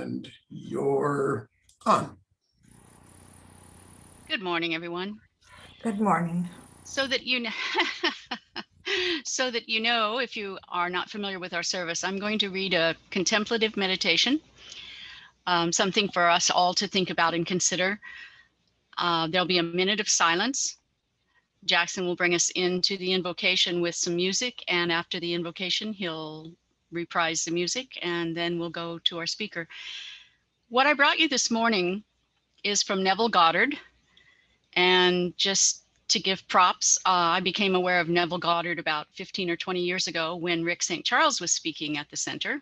and you're on. Good morning, everyone. Good morning. So that you know, if you are not familiar with our service, I'm going to read a contemplative meditation, something for us all to think about and consider. There'll be a minute of silence. Jackson will bring us into the invocation with some music, and after the invocation, he'll reprise the music, and then we'll go to our speaker. What I brought you this morning is from Neville Goddard, and just to give props, I became aware of Neville Goddard about 15 or 20 years ago when Rick St. Charles was speaking at the center.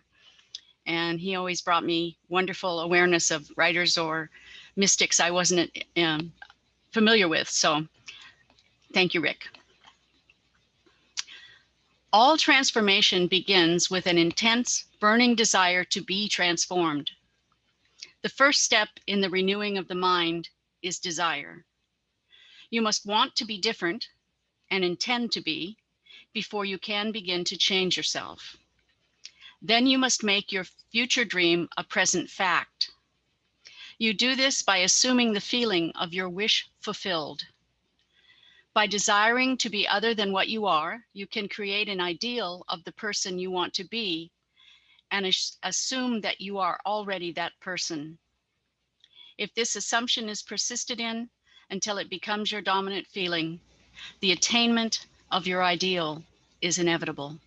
And he always brought me wonderful awareness of writers or mystics I wasn't familiar with. So thank you, Rick. All transformation begins with an intense, burning desire to be transformed. The first step in the renewing of the mind is desire. You must want to be different and intend to be before you can begin to change yourself. Then you must make your future dream a present fact. You do this by assuming the feeling of your wish fulfilled. By desiring to be other than what you are, you can create an ideal of the person you want to be and assume that you are already that person. If this assumption is persisted in until it becomes your dominant feeling, the attainment of your ideal is inevitable.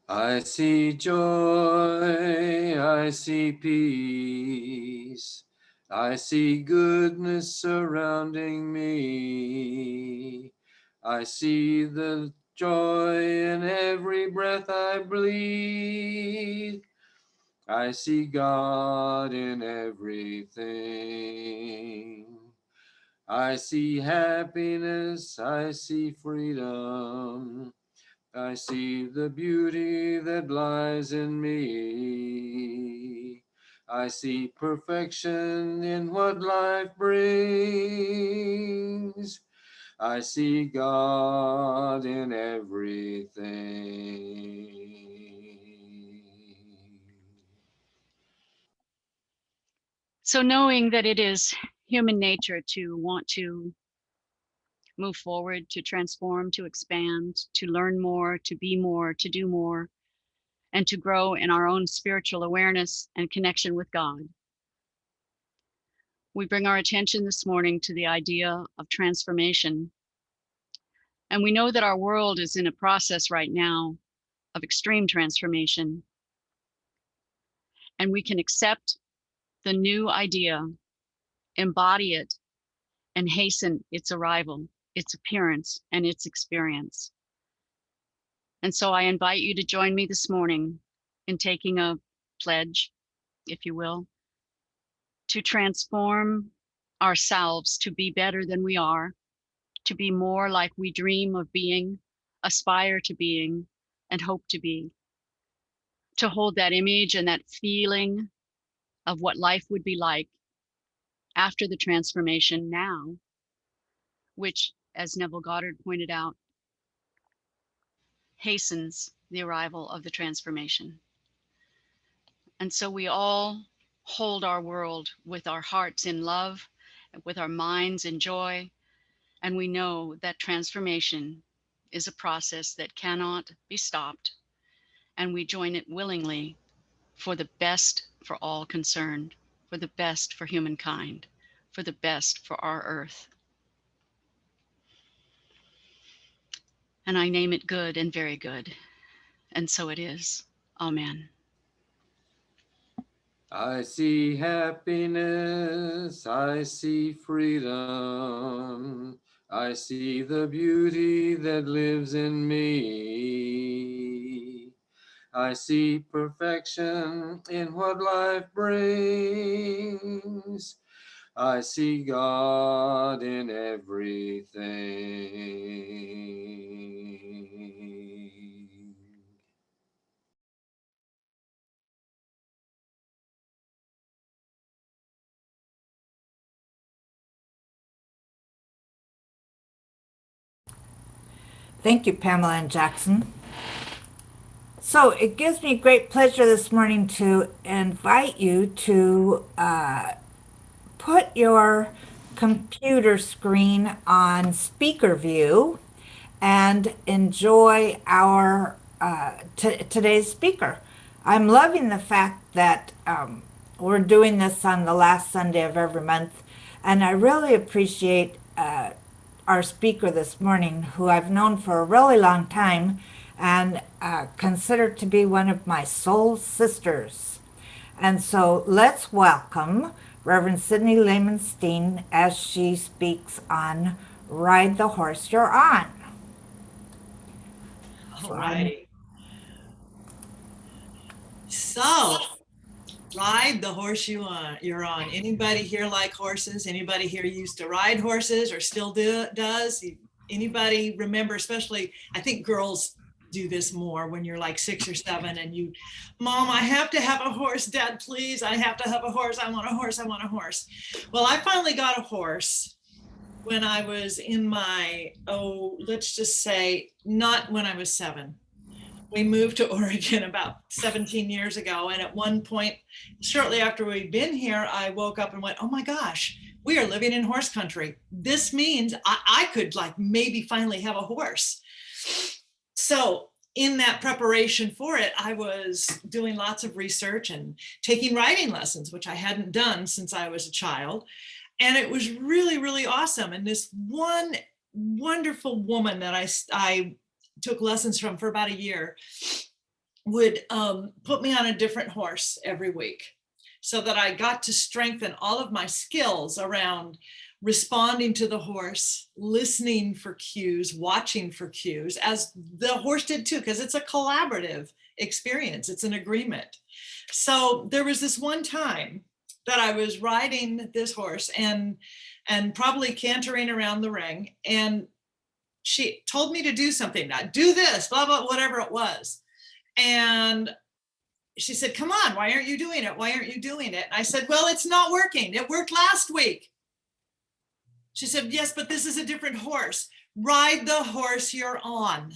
I see joy, I see peace, I see goodness surrounding me. I see the joy in every breath I breathe. I see God in everything. I see happiness, I see freedom. I see the beauty that lies in me. I see perfection in what life brings. I see God in everything. So knowing that it is human nature to want to move forward, to transform, to expand, to learn more, to be more, to do more, and to grow in our own spiritual awareness and connection with God. We bring our attention this morning to the idea of transformation. And we know that our world is in a process right now of extreme transformation. And we can accept the new idea, embody it, and hasten its arrival, its appearance, and its experience. And so I invite you to join me this morning in taking a pledge, if you will, to transform ourselves to be better than we are, to be more like we dream of being, aspire to being, and hope to be. To hold that image and that feeling of what life would be like after the transformation now, which, as Neville Goddard pointed out, hastens the arrival of the transformation. And so we all hold our world with our hearts in love, with our minds in joy, and we know that transformation is a process that cannot be stopped, and we join it willingly for the best for all concerned, for the best for humankind, for the best for our earth. And I name it good and very good. And so it is. Amen. I see happiness, I see freedom, I see the beauty that lives in me. I see perfection in what life brings. I see God in everything. Thank you, Pamela and Jackson. So it gives me great pleasure this morning to invite you to put your computer screen on speaker view and enjoy our today's speaker. I'm loving the fact that we're doing this on the last Sunday of every month, and I really appreciate our speaker this morning, who I've known for a really long time and consider to be one of my soul sisters. And so let's welcome Reverend Sydney Lehman Steen as she speaks on Ride the Horse You're On. All righty. So, ride the horse you're on. Anybody here like horses? Anybody here used to ride horses or still does? Anybody remember, especially, I think girls do this more when you're like 6 or 7 and you, Mom, I have to have a horse. Dad, please, I have to have a horse. I want a horse. I want a horse. Well, I finally got a horse when I was in my, let's just say, not when I was 7. We moved to Oregon about 17 years ago. And at one point, shortly after we'd been here, I woke up and went, oh my gosh, we are living in horse country. This means I could like maybe finally have a horse. So in that preparation for it, I was doing lots of research and taking riding lessons, which I hadn't done since I was a child. And it was really, really awesome. And this one wonderful woman that I took lessons from for about a year would put me on a different horse every week so that I got to strengthen all of my skills around responding to the horse, listening for cues, watching for cues, as the horse did too, because it's a collaborative experience. It's an agreement. So there was this one time that I was riding this horse and probably cantering around the ring, and she told me to do something, not do this, blah, blah, whatever it was. And she said, come on, why aren't you doing it? Why aren't you doing it? And I said, well, it's not working. It worked last week. She said, yes, but this is a different horse. Ride the horse you're on.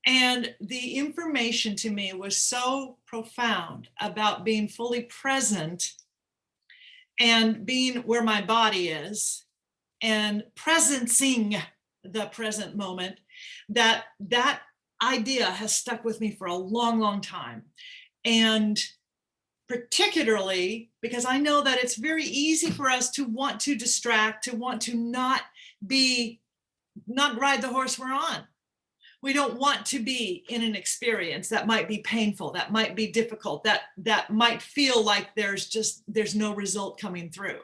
And the information to me was so profound about being fully present and being where my body is and presencing the present moment, that idea has stuck with me for a long, long time. And particularly because I know that it's very easy for us to want to distract, to want to not ride the horse we're on. We don't want to be in an experience that might be painful, that might be difficult, that might feel like there's no result coming through.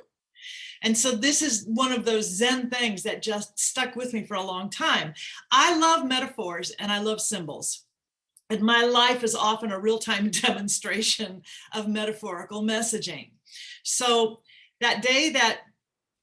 And so this is one of those Zen things that just stuck with me for a long time. I love metaphors and I love symbols. And my life is often a real-time demonstration of metaphorical messaging. So that day that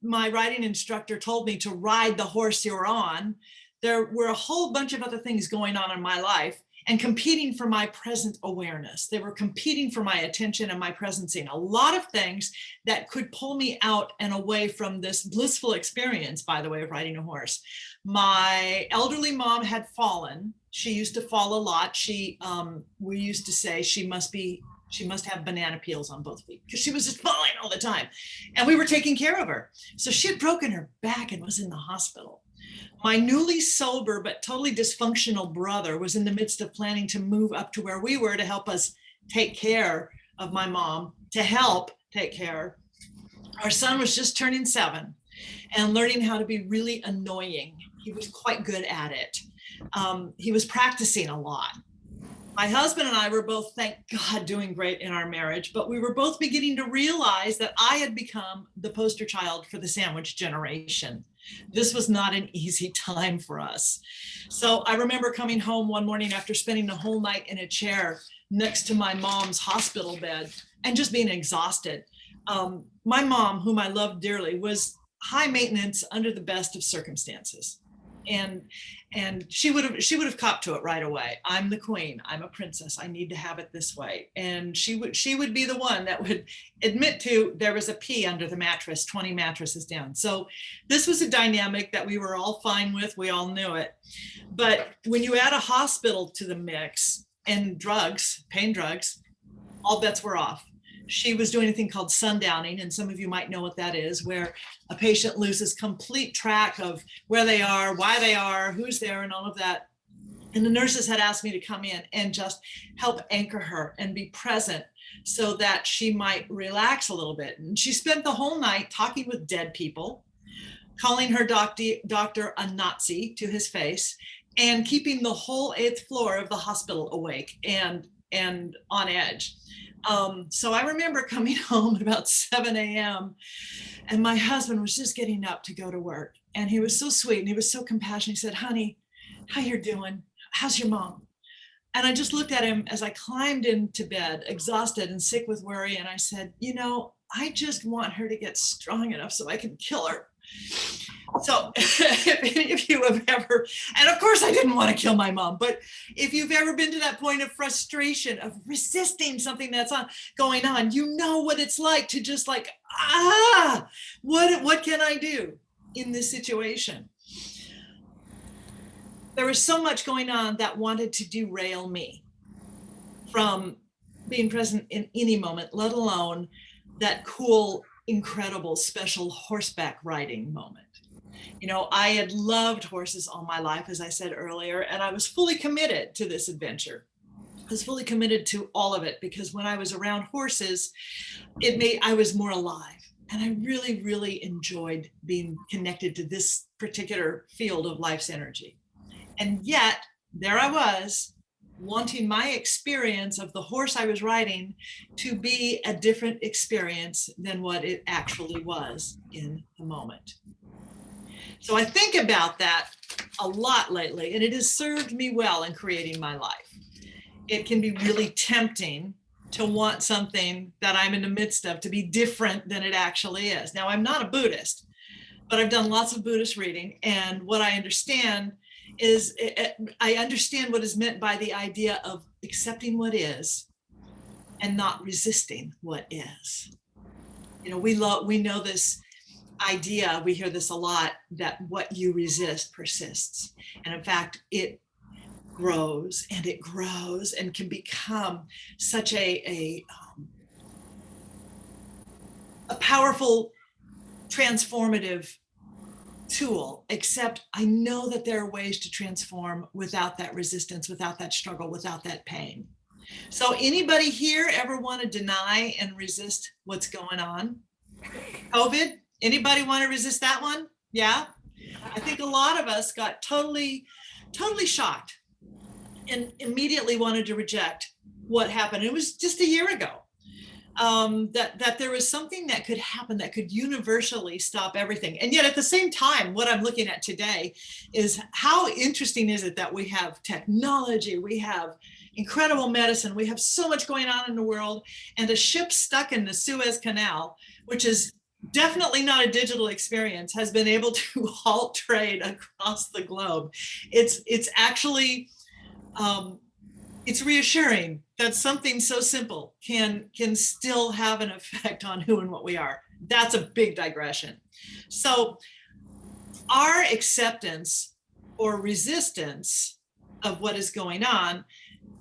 my riding instructor told me to ride the horse you're on, there were a whole bunch of other things going on in my life and competing for my present awareness. They were competing for my attention and my presencing. A lot of things that could pull me out and away from this blissful experience, by the way, of riding a horse. My elderly mom had fallen. She used to fall a lot. We used to say she must have banana peels on both feet because she was just falling all the time. And we were taking care of her. So she had broken her back and was in the hospital. My newly sober but totally dysfunctional brother was in the midst of planning to move up to where we were to help us take care of my mom, to help take care. Our son was just turning 7 and learning how to be really annoying. He was quite good at it. He was practicing a lot. My husband and I were both, thank God, doing great in our marriage, but we were both beginning to realize that I had become the poster child for the sandwich generation. This was not an easy time for us. So I remember coming home one morning after spending the whole night in a chair next to my mom's hospital bed and just being exhausted. My mom, whom I loved dearly, was high maintenance under the best of circumstances. And she would have copped to it right away. I'm the queen. I'm a princess. I need to have it this way. And she would be the one that would admit to there was a pea under the mattress, 20 mattresses down. So this was a dynamic that we were all fine with. We all knew it. But when you add a hospital to the mix and drugs, pain drugs, all bets were off. She was doing a thing called sundowning, and some of you might know what that is, where a patient loses complete track of where they are, why they are, who's there, and all of that. And the nurses had asked me to come in and just help anchor her and be present so that she might relax a little bit. And she spent the whole night talking with dead people, calling her doctor a Nazi to his face, and keeping the whole 8th floor of the hospital awake and on edge. So I remember coming home at about 7 a.m. and my husband was just getting up to go to work. And he was so sweet and he was so compassionate. He said, honey, how you doing? How's your mom? And I just looked at him as I climbed into bed, exhausted and sick with worry. And I said, you know, I just want her to get strong enough so I can kill her. So if any of you have ever, and of course I didn't want to kill my mom, but if you've ever been to that point of frustration, of resisting something that's going on, you know what it's like to just like, what can I do in this situation? There was so much going on that wanted to derail me from being present in any moment, let alone that cool, incredible, special horseback riding moment. You know, I had loved horses all my life, as I said earlier, and I was fully committed to this adventure. I was fully committed to all of it because when I was around horses, I was more alive. And I really, really enjoyed being connected to this particular field of life's energy. And yet, there I was, wanting my experience of the horse I was riding to be a different experience than what it actually was in the moment. So I think about that a lot lately, and it has served me well in creating my life. It can be really tempting to want something that I'm in the midst of to be different than it actually is. Now, I'm not a Buddhist, but I've done lots of Buddhist reading, and what I understand is I understand what is meant by the idea of accepting what is and not resisting what is. You know, we know this idea, we hear this a lot, that what you resist persists. And in fact, it grows and can become such a powerful, transformative tool, except I know that there are ways to transform without that resistance, without that struggle, without that pain. So anybody here ever want to deny and resist what's going on? COVID? Anybody want to resist that one? Yeah. I think a lot of us got totally shocked and immediately wanted to reject what happened. It was just a year ago that there was something that could happen that could universally stop everything. And yet at the same time, what I'm looking at today is how interesting is it that we have technology, we have incredible medicine, we have so much going on in the world, and a ship stuck in the Suez Canal, which is definitely not a digital experience, has been able to halt trade across the globe. It's actually, it's reassuring that something so simple can still have an effect on who and what we are. That's a big digression. So our acceptance or resistance of what is going on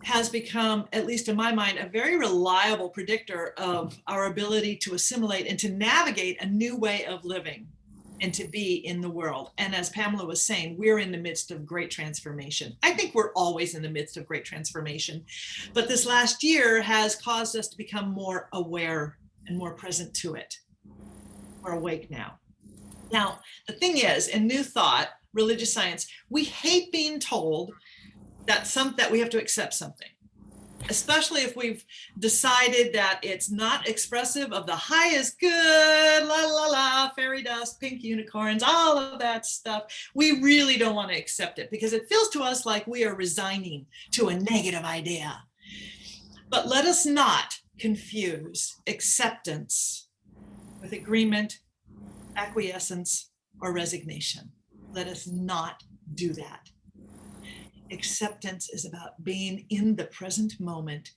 has become, at least in my mind, a very reliable predictor of our ability to assimilate and to navigate a new way of living. and to be in the world. And as Pamela was saying, we're in the midst of great transformation. I think we're always in the midst of great transformation, but this last year has caused us to become more aware and more present to it. We're awake now. Now, the thing is, in New Thought, religious science, we hate being told that we have to accept something, especially if we've decided that it's not expressive of the highest good, la la la, fairy dust, pink unicorns, all of that stuff. We really don't want to accept it because it feels to us like we are resigning to a negative idea. But let us not confuse acceptance with agreement, acquiescence, or resignation. Let us not do that. Acceptance is about being in the present moment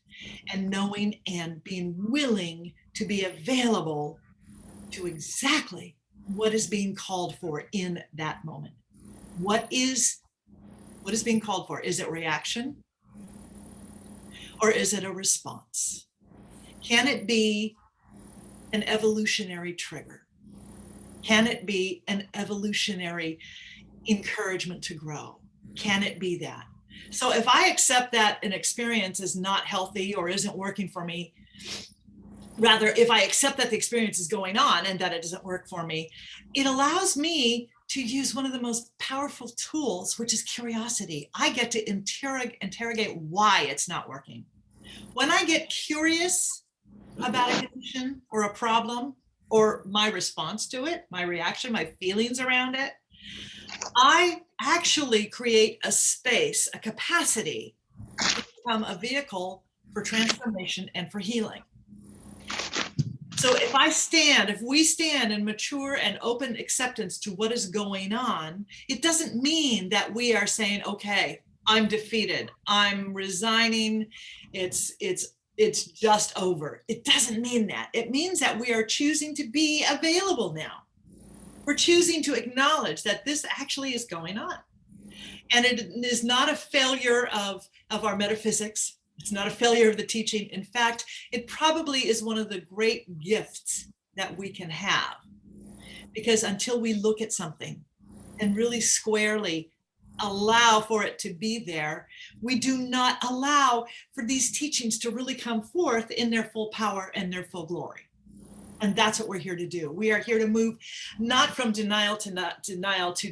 and knowing and being willing to be available to exactly what is being called for in that moment. What is being called for? Is it reaction or is it a response? Can it be an evolutionary trigger? Can it be an evolutionary encouragement to grow? Can it be that? So if I accept that an experience is not healthy or isn't working for me, rather, if I accept that the experience is going on and that it doesn't work for me, it allows me to use one of the most powerful tools, which is curiosity. I get to interrogate why it's not working. When I get curious about a condition or a problem or my response to it, my reaction, my feelings around it, I actually create a space, a capacity to become a vehicle for transformation and for healing. So if we stand in mature and open acceptance to what is going on, it doesn't mean that we are saying, okay, I'm defeated, I'm resigning, it's just over. It doesn't mean that. It means that we are choosing to be available now. We're choosing to acknowledge that this actually is going on. And it is not a failure of our metaphysics. It's not a failure of the teaching. In fact, it probably is one of the great gifts that we can have. Because until we look at something and really squarely allow for it to be there, we do not allow for these teachings to really come forth in their full power and their full glory. And that's what we're here to do. We are here to move not from denial to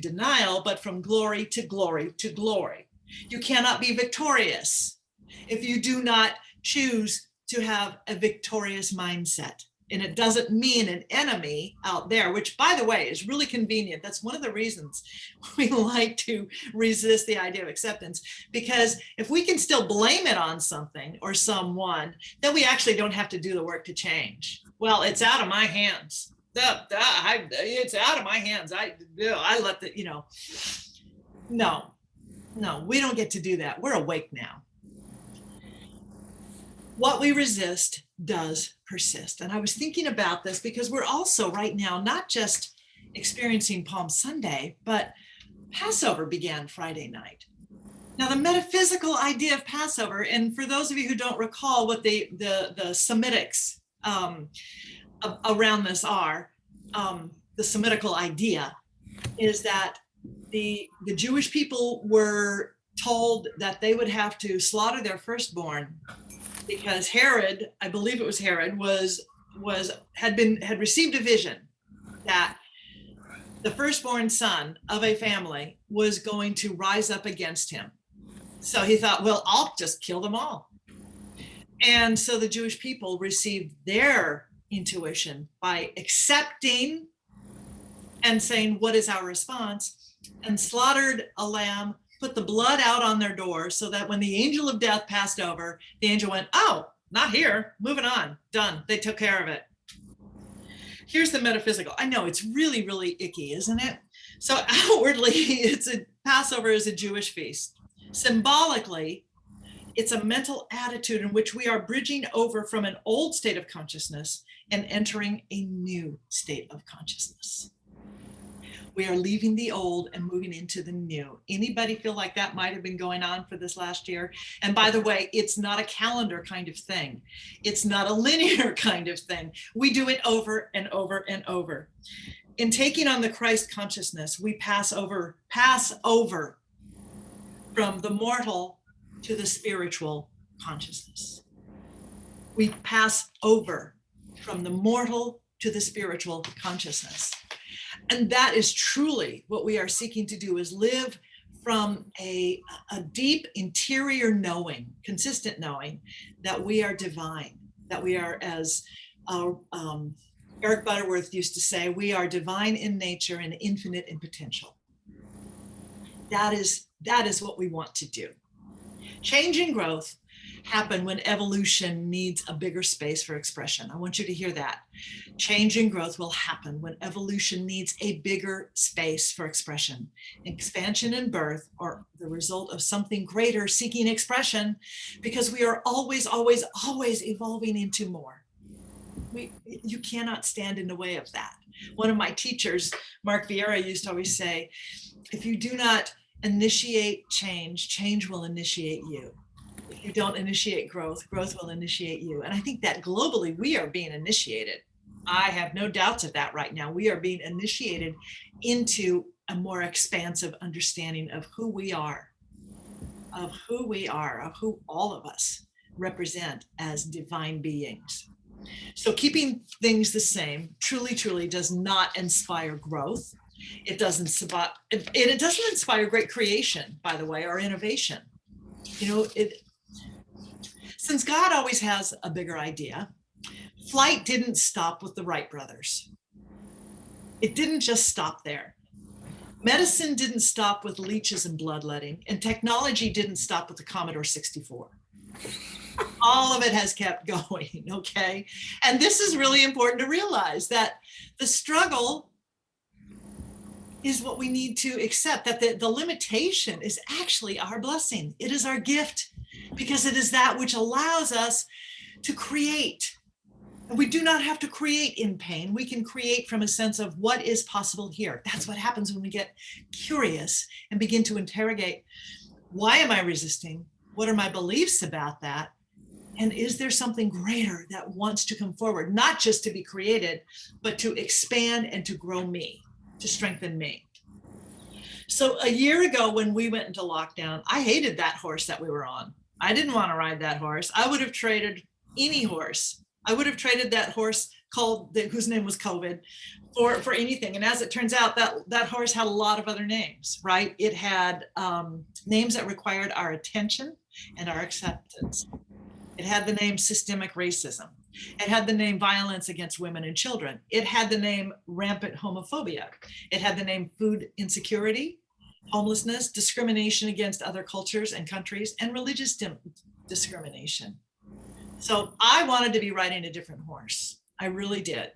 denial, but from glory to glory to glory. You cannot be victorious if you do not choose to have a victorious mindset. And it doesn't mean an enemy out there, which, by the way, is really convenient. That's one of the reasons we like to resist the idea of acceptance, because if we can still blame it on something or someone, then we actually don't have to do the work to change. Well, it's out of my hands. It's out of my hands. I let the, no, we don't get to do that. We're awake now. What we resist does persist. And I was thinking about this because we're also right now not just experiencing Palm Sunday, but Passover began Friday night. Now, the metaphysical idea of Passover, and for those of you who don't recall what the Semitics around this are, the Semitical idea is that the Jewish people were told that they would have to slaughter their firstborn because Herod, I believe it was Herod, had received a vision that the firstborn son of a family was going to rise up against him. So he thought, well, I'll just kill them all. And so the Jewish people received their intuition by accepting and saying, what is our response? And slaughtered a lamb, put the blood out on their door so that when the angel of death passed over, the angel went, oh, not here, moving on, done. They took care of it. Here's the metaphysical. I know it's really, really icky, isn't it? So outwardly, Passover is a Jewish feast. Symbolically, it's a mental attitude in which we are bridging over from an old state of consciousness and entering a new state of consciousness. We are leaving the old and moving into the new. Anybody feel like that might have been going on for this last year? And by the way, it's not a calendar kind of thing. It's not a linear kind of thing. We do it over and over and over. in taking on the Christ consciousness, we pass over from the mortal to the spiritual consciousness. We pass over from the mortal to the spiritual consciousness. And that is truly what we are seeking to do, is live from a deep interior knowing, consistent knowing that we are divine, that we are, as Eric Butterworth used to say, we are divine in nature and infinite in potential. That is what we want to do. Change and growth happen when evolution needs a bigger space for expression. I want you to hear that. Change and growth will happen when evolution needs a bigger space for expression. Expansion and birth are the result of something greater seeking expression, because we are always, always, always evolving into more. You cannot stand in the way of that. One of my teachers, Mark Vieira, used to always say, if you do not initiate change, change will initiate you. If you don't initiate growth, growth will initiate you. And I think that globally we are being initiated. I have no doubts of that right now. We are being initiated into a more expansive understanding of who we are, of who all of us represent as divine beings. So keeping things the same truly, truly does not inspire growth. It doesn't inspire great creation, by the way, or innovation. Since God always has a bigger idea, flight didn't stop with the Wright brothers. It didn't just stop there. Medicine didn't stop with leeches and bloodletting, and technology didn't stop with the Commodore 64. All of it has kept going, okay? And this is really important to realize, that the struggle is what we need to accept, that the limitation is actually our blessing. It is our gift, because it is that which allows us to create. And we do not have to create in pain. We can create from a sense of what is possible here. That's what happens when we get curious and begin to interrogate, why am I resisting? What are my beliefs about that? And is there something greater that wants to come forward, not just to be created, but to expand and to grow me, to strengthen me? So a year ago when we went into lockdown, I hated that horse that we were on. I didn't want to ride that horse. I would have traded any horse. I would have traded that horse whose name was COVID for anything. And as it turns out, that horse had a lot of other names, right? It had names that required our attention and our acceptance. It had the name systemic racism. It had the name violence against women and children. It had the name rampant homophobia. It had the name food insecurity, homelessness, discrimination against other cultures and countries, and religious discrimination. So I wanted to be riding a different horse. I really did.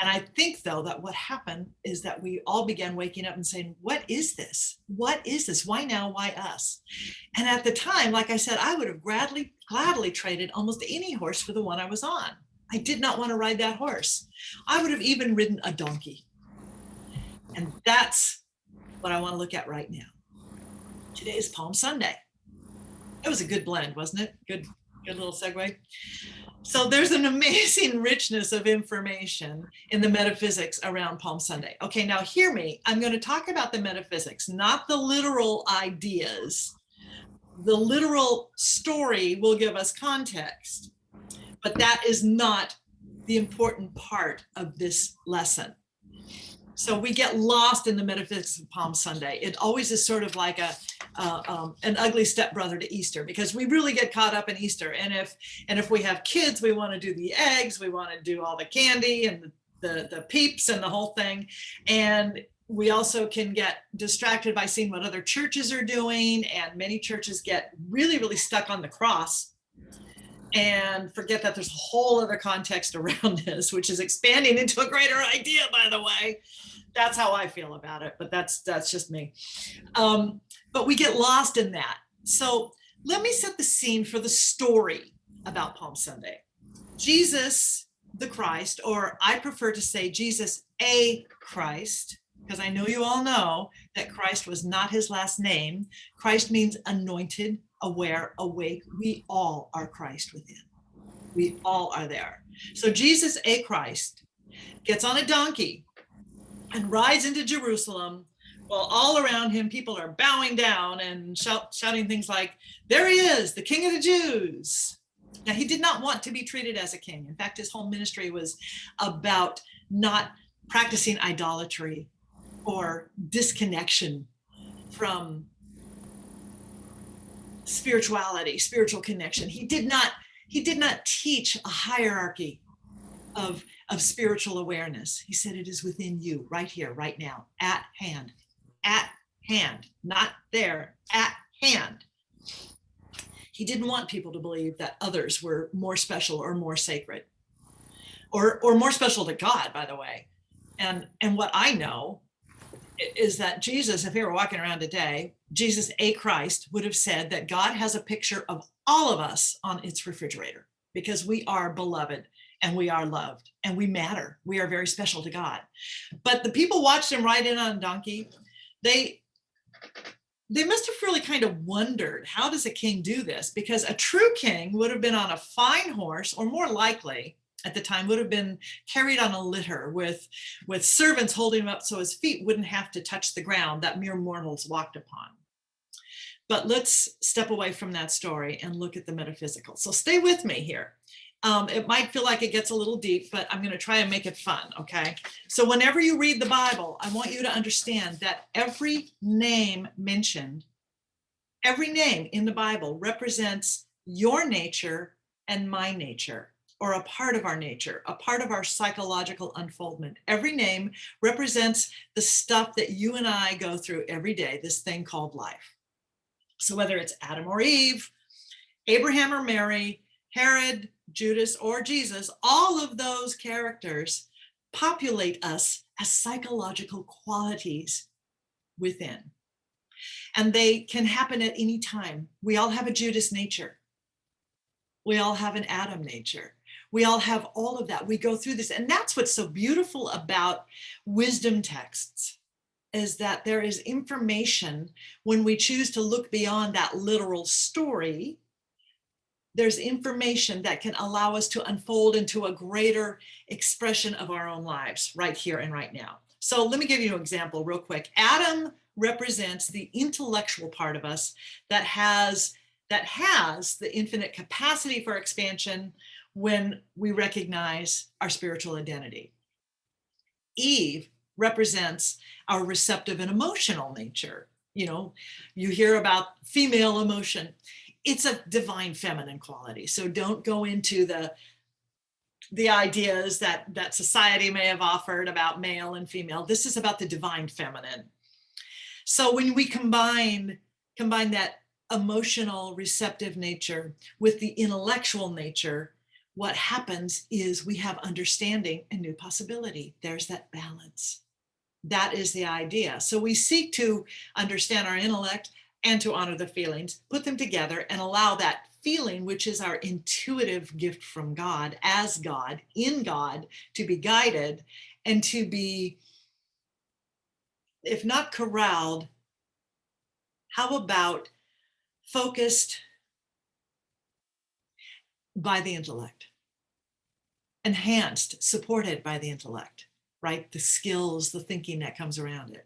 And I think, though, that what happened is that we all began waking up and saying, what is this? What is this? Why now? Why us? And at the time, like I said, I would have gladly traded almost any horse for the one I was on. I did not want to ride that horse. I would have even ridden a donkey. And that's what I want to look at right now. Today is Palm Sunday. It was a good blend, wasn't it? Good little segue. So there's an amazing richness of information in the metaphysics around Palm Sunday. Okay, now hear me. I'm going to talk about the metaphysics, not the literal ideas. The literal story will give us context, but that is not the important part of this lesson. So we get lost in the metaphysics of Palm Sunday. It always is sort of like an ugly stepbrother to Easter, because we really get caught up in Easter. And if we have kids, we want to do the eggs, we want to do all the candy and the peeps and the whole thing. And we also can get distracted by seeing what other churches are doing. And many churches get really, really stuck on the cross and forget that there's a whole other context around this, which is expanding into a greater idea, by the way. That's how I feel about it, but that's just me. But we get lost in that. So let me set the scene for the story about Palm Sunday. Jesus, the Christ, or I prefer to say Jesus, a Christ, because I know you all know that Christ was not his last name. Christ means anointed, aware, awake. We all are Christ within. We all are there. So Jesus, a Christ, gets on a donkey and rides into Jerusalem. Well, all around him, people are bowing down and shouting things like, "There he is, the King of the Jews." Now, he did not want to be treated as a king. In fact, his whole ministry was about not practicing idolatry or disconnection from spirituality, spiritual connection. He did not teach a hierarchy of spiritual awareness. He said, it is within you, right here, right now, at hand, not there, at hand. He didn't want people to believe that others were more special or more sacred, or more special to God, by the way. And what I know is that Jesus, if he were walking around today, Jesus, a Christ, would have said that God has a picture of all of us on its refrigerator, because we are beloved and we are loved and we matter. We are very special to God. But the people watched him ride in on a donkey. They must have really kind of wondered, how does a king do this? Because a true king would have been on a fine horse, or more likely at the time would have been carried on a litter with servants holding him up so his feet wouldn't have to touch the ground that mere mortals walked upon. But let's step away from that story and look at the metaphysical. So stay with me here. It might feel like it gets a little deep, but I'm going to try and make it fun, okay? So whenever you read the Bible, I want you to understand that every name mentioned, every name in the Bible represents your nature and my nature, or a part of our nature, a part of our psychological unfoldment. Every name represents the stuff that you and I go through every day, this thing called life. So whether it's Adam or Eve, Abraham or Mary, Herod, Judas, or Jesus, all of those characters populate us as psychological qualities within. And they can happen at any time. We all have a Judas nature. We all have an Adam nature. We all have all of that. We go through this. And that's what's so beautiful about wisdom texts, is that there is information when we choose to look beyond that literal story. There's information that can allow us to unfold into a greater expression of our own lives right here and right now. So let me give you an example real quick. Adam represents the intellectual part of us that has the infinite capacity for expansion when we recognize our spiritual identity. Eve represents our receptive and emotional nature. You know, you hear about female emotion. It's a divine feminine quality. So don't go into the ideas that society may have offered about male and female. This is about the divine feminine. So when we combine that emotional receptive nature with the intellectual nature, what happens is we have understanding and new possibility. There's that balance. That is the idea. So we seek to understand our intellect and to honor the feelings, put them together and allow that feeling, which is our intuitive gift from God, as God, in God, to be guided and to be, if not corralled, how about focused by the intellect, enhanced, supported by the intellect, right? The skills, the thinking that comes around it.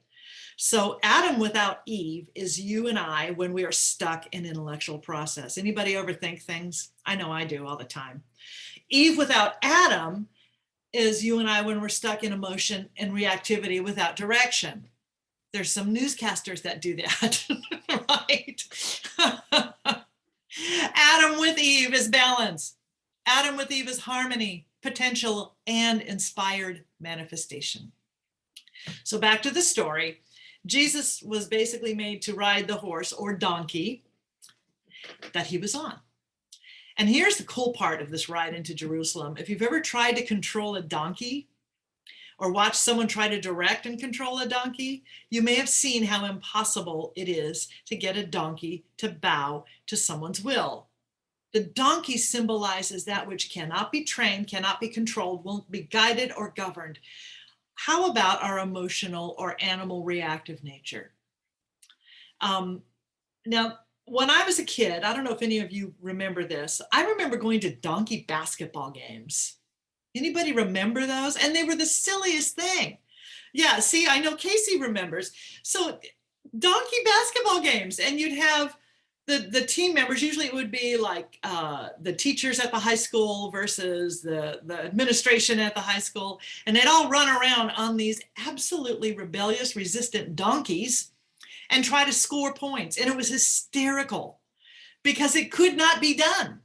So Adam without Eve is you and I when we are stuck in intellectual process. Anybody overthink things? I know I do all the time. Eve without Adam is you and I when we're stuck in emotion and reactivity without direction. There's some newscasters that do that, right? Adam with Eve is balance. Adam with Eve is harmony, potential, and inspired manifestation. So back to the story. Jesus was basically made to ride the horse or donkey that he was on. And here's the cool part of this ride into Jerusalem. If you've ever tried to control a donkey or watched someone try to direct and control a donkey, you may have seen how impossible it is to get a donkey to bow to someone's will. The donkey symbolizes that which cannot be trained, cannot be controlled, won't be guided or governed. How about our emotional or animal reactive nature? Now, when I was a kid, I don't know if any of you remember this, I remember going to donkey basketball games. Anybody remember those? And they were the silliest thing. Yeah, see, I know Casey remembers. So donkey basketball games, and you'd have the team members. Usually it would be like the teachers at the high school versus the administration at the high school, and they'd all run around on these absolutely rebellious, resistant donkeys and try to score points. And it was hysterical because it could not be done.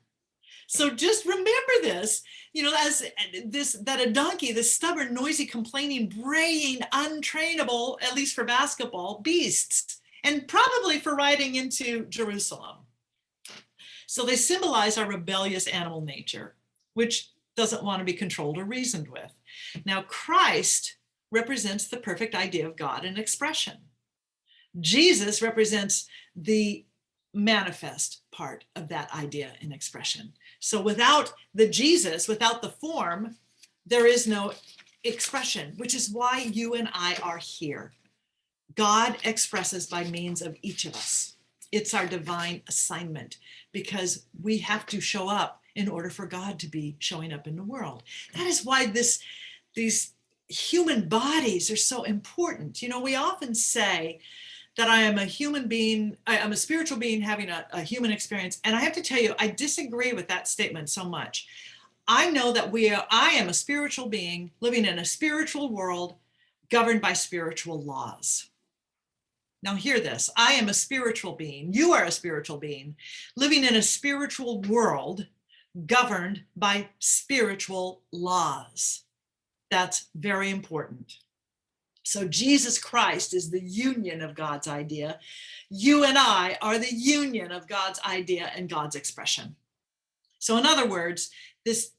So just remember this, as this, that a donkey, this stubborn, noisy, complaining, braying, untrainable, at least for basketball, beasts, and probably for riding into Jerusalem. So they symbolize our rebellious animal nature, which doesn't want to be controlled or reasoned with. Now, Christ represents the perfect idea of God in expression. Jesus represents the manifest part of that idea in expression. So without the Jesus, without the form, there is no expression, which is why you and I are here. God expresses by means of each of us. It's our divine assignment because we have to show up in order for God to be showing up in the world. That is why these human bodies are so important. We often say that I am a human being, I'm a spiritual being having a human experience. And I have to tell you, I disagree with that statement so much. I know that I am a spiritual being living in a spiritual world governed by spiritual laws. Now hear this, I am a spiritual being, you are a spiritual being, living in a spiritual world governed by spiritual laws. That's very important. So Jesus Christ is the union of God's idea. You and I are the union of God's idea and God's expression. So in other words, this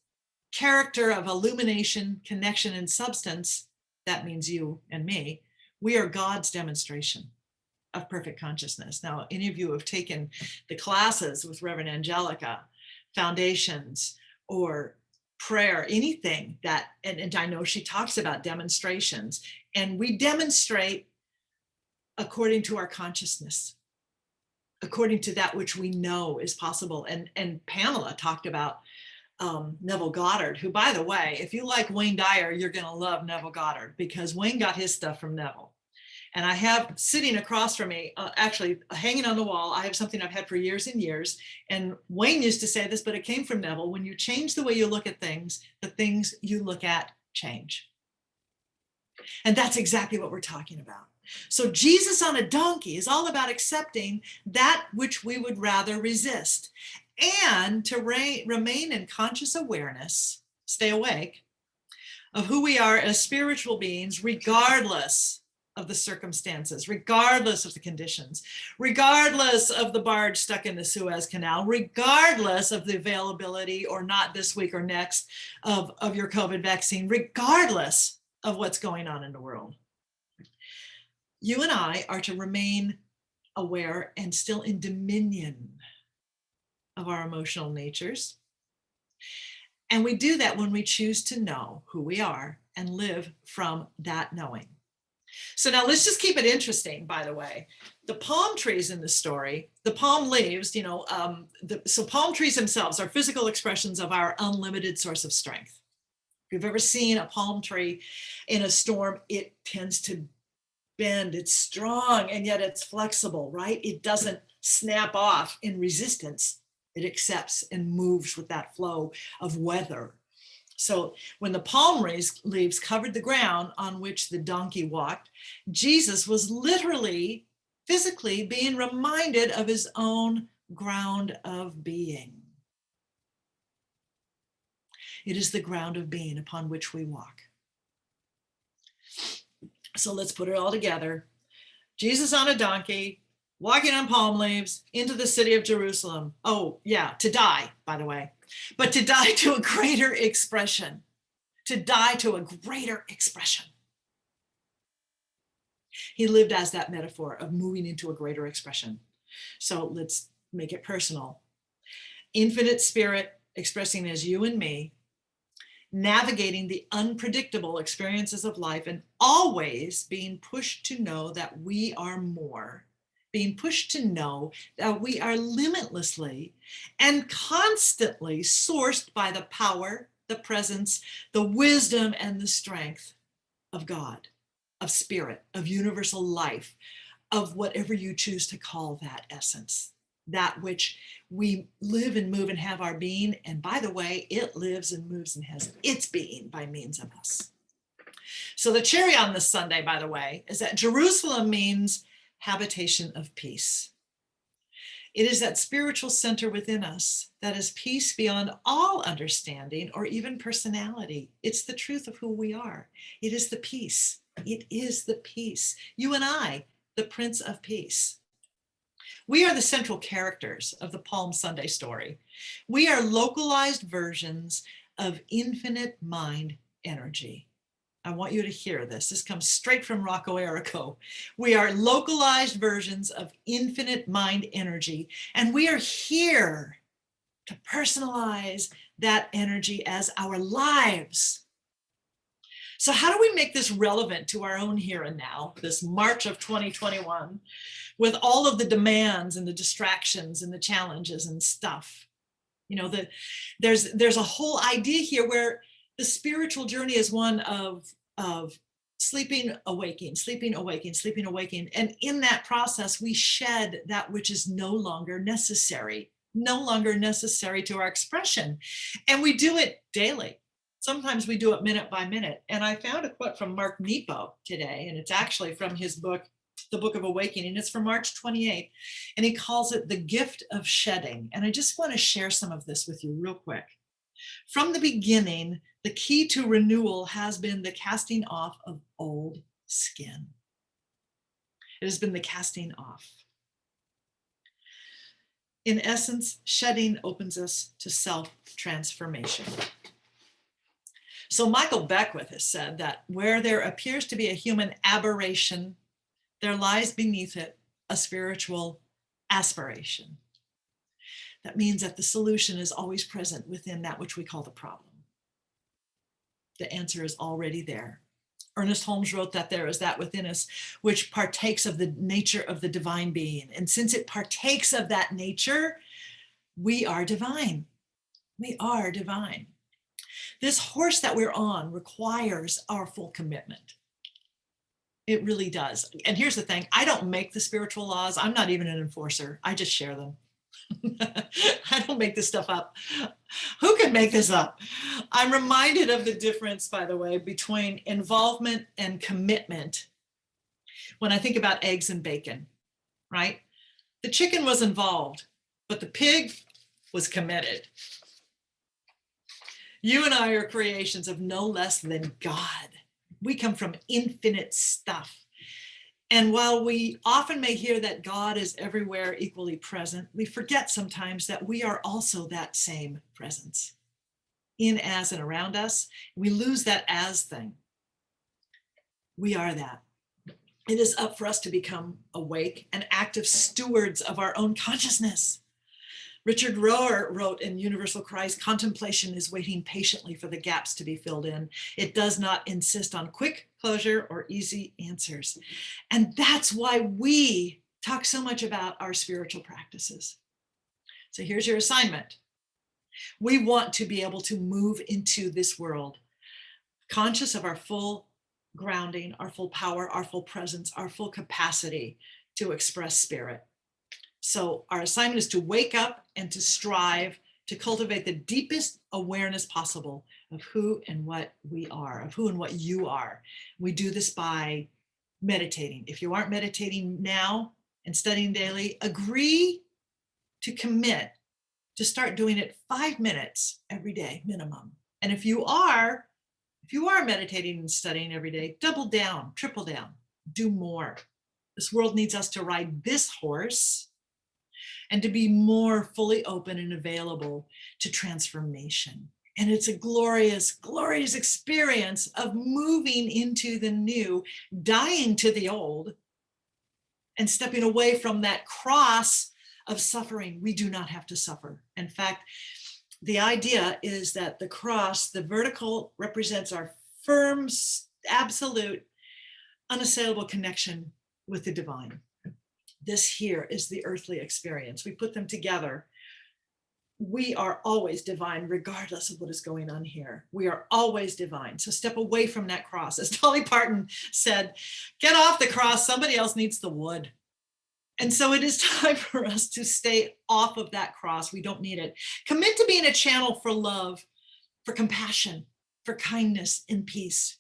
character of illumination, connection, and substance, that means you and me, we are God's demonstration of perfect consciousness. Now, any of you who have taken the classes with Reverend Angelica, Foundations, or prayer, anything that, and I know she talks about demonstrations, and we demonstrate according to our consciousness, according to that which we know is possible. And Pamela talked about Neville Goddard, who, by the way, if you like Wayne Dyer, you're going to love Neville Goddard because Wayne got his stuff from Neville. And I have sitting across from me, actually hanging on the wall, I have something I've had for years and years. And Wayne used to say this, but it came from Neville. When you change the way you look at things, the things you look at change. And that's exactly what we're talking about. So Jesus on a donkey is all about accepting that which we would rather resist and to remain in conscious awareness, stay awake, of who we are as spiritual beings, regardless of the circumstances, regardless of the conditions, regardless of the barge stuck in the Suez Canal, regardless of the availability or not this week or next of your COVID vaccine, regardless of what's going on in the world. You and I are to remain aware and still in dominion of our emotional natures. And we do that when we choose to know who we are and live from that knowing. So now let's just keep it interesting, by the way. The palm trees in the story, the palm leaves, so palm trees themselves are physical expressions of our unlimited source of strength. If you've ever seen a palm tree in a storm, it tends to bend, it's strong, and yet it's flexible, right? It doesn't snap off in resistance. It accepts and moves with that flow of weather. So when the palm leaves covered the ground on which the donkey walked, Jesus was literally, physically being reminded of his own ground of being. It is the ground of being upon which we walk. So let's put it all together. Jesus on a donkey, walking on palm leaves into the city of Jerusalem. Oh yeah, to die, by the way. But to die to a greater expression, to die to a greater expression. He lived as that metaphor of moving into a greater expression. So let's make it personal. Infinite spirit expressing as you and me, navigating the unpredictable experiences of life and always being pushed to know that we are more, being pushed to know that we are limitlessly and constantly sourced by the power, the presence, the wisdom, and the strength of God. of spirit, of universal life, of whatever you choose to call that essence, that which we live and move and have our being. And by the way, it lives and moves and has its being by means of us. So the cherry on this Sunday, by the way, is that Jerusalem means habitation of peace. It is that spiritual center within us that is peace beyond all understanding or even personality. It's the truth of who we are. It is the peace. It is the peace. You and I, the Prince of Peace. We are the central characters of the Palm Sunday story. We are localized versions of infinite mind energy. I want you to hear this. This comes straight from Rocco Errico. We are localized versions of infinite mind energy, and we are here to personalize that energy as our lives. So how do we make this relevant to our own here and now, this March of 2021, with all of the demands and the distractions and the challenges and stuff? You know, there's a whole idea here where the spiritual journey is one of sleeping, awaking, sleeping, awaking, sleeping, awaking. And in that process, we shed that which is no longer necessary to our expression. And we do it daily. Sometimes we do it minute by minute. And I found a quote from Mark Nepo today, and it's actually from his book, The Book of Awakening. It's from March 28th, and he calls it the gift of shedding. And I just want to share some of this with you real quick. From the beginning, the key to renewal has been the casting off of old skin. It has been the casting off. In essence, shedding opens us to self-transformation. So Michael Beckwith has said that where there appears to be a human aberration, there lies beneath it a spiritual aspiration. That means that the solution is always present within that which we call the problem. The answer is already there. Ernest Holmes wrote that there is that within us which partakes of the nature of the divine being. And since it partakes of that nature, we are divine. We are divine. This horse that we're on requires our full commitment. It really does. And here's the thing, I don't make the spiritual laws. I'm not even an enforcer. I just share them. I don't make this stuff up. Who can make this up? I'm reminded of the difference, by the way, between involvement and commitment when I think about eggs and bacon, right? The chicken was involved, but the pig was committed. You and I are creations of no less than God. We come from infinite stuff. And while we often may hear that God is everywhere equally present, we forget sometimes that we are also that same presence in, as, and around us. We lose that as thing. We are that. It is up for us to become awake and active stewards of our own consciousness. Richard Rohr wrote in Universal Christ, contemplation is waiting patiently for the gaps to be filled in. It does not insist on quick closure or easy answers. And that's why we talk so much about our spiritual practices. So here's your assignment. We want to be able to move into this world conscious of our full grounding, our full power, our full presence, our full capacity to express spirit. So our assignment is to wake up and to strive to cultivate the deepest awareness possible of who and what we are, of who and what you are. We do this by meditating. If you aren't meditating now and studying daily, agree to commit to start doing it 5 minutes every day minimum. And if you are meditating and studying every day, double down, triple down, do more. This world needs us to ride this horse and to be more fully open and available to transformation. And it's a glorious, glorious experience of moving into the new, dying to the old, and stepping away from that cross of suffering. We do not have to suffer. In fact, the idea is that the cross, the vertical, represents our firm, absolute, unassailable connection with the divine. This here is the earthly experience. We put them together we are always divine, regardless of what is going on here. We are always divine. So step away from that cross. As Dolly Parton said, get off the cross. Somebody else needs the wood. And so it is time for us to stay off of that cross. We don't need it. Commit to being a channel for love, for compassion, for kindness and peace.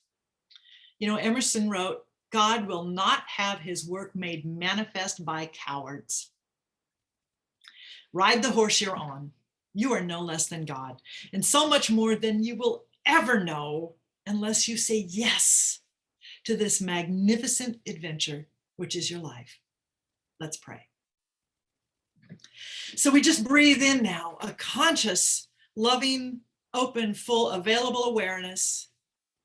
You know, Emerson wrote, God will not have his work made manifest by cowards. Ride the horse you're on. You are no less than God, and so much more than you will ever know unless you say yes to this magnificent adventure, which is your life. Let's pray. So we just breathe in now, a conscious, loving, open, full, available awareness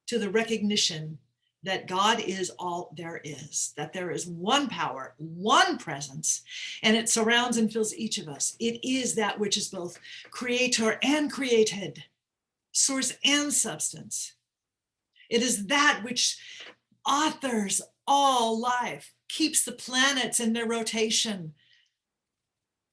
to the recognition that God is all there is, that there is one power, one presence, and it surrounds and fills each of us. It is that which is both creator and created, source and substance. It is that which authors all life, keeps the planets in their rotation,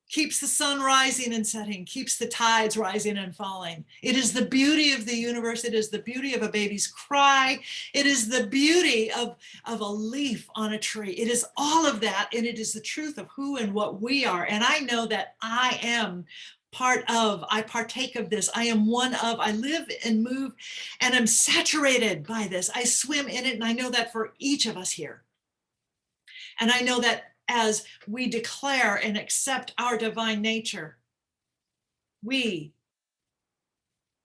keeps the sun rising and setting, keeps the tides rising and falling. It is the beauty of the universe. It is the beauty of a baby's cry. It is the beauty of a leaf on a tree. It is all of that, and it is the truth of who and what we are. And I know that I am part of, I partake of this. I am one of, I live and move, and I'm saturated by this. I swim in it, and I know that for each of us here. And I know that as we declare and accept our divine nature, we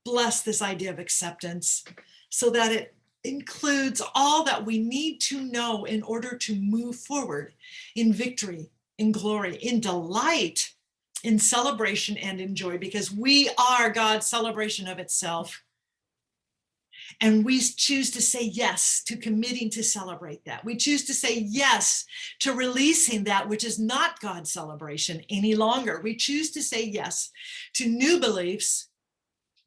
bless this idea of acceptance so that it includes all that we need to know in order to move forward in victory, in glory, in delight, in celebration and in joy, because we are God's celebration of itself. And we choose to say yes to committing to celebrate that. We choose to say yes to releasing that which is not God's celebration any longer. We choose to say yes to new beliefs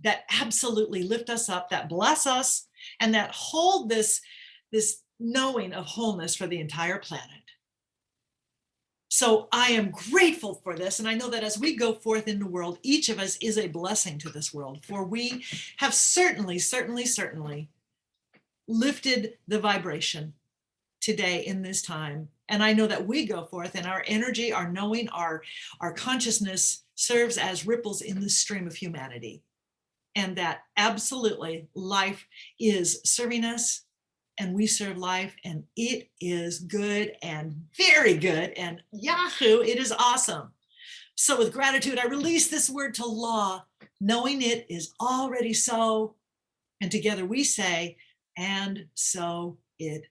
that absolutely lift us up, that bless us, and that hold this knowing of wholeness for the entire planet. So I am grateful for this. And I know that as we go forth in the world, each of us is a blessing to this world, for we have certainly lifted the vibration today in this time. And I know that we go forth and our energy, our knowing, our consciousness serves as ripples in the stream of humanity. And that absolutely life is serving us, and we serve life, and it is good and very good, and yahoo, it is awesome. So with gratitude, I release this word to law, knowing it is already so. And together we say, and so it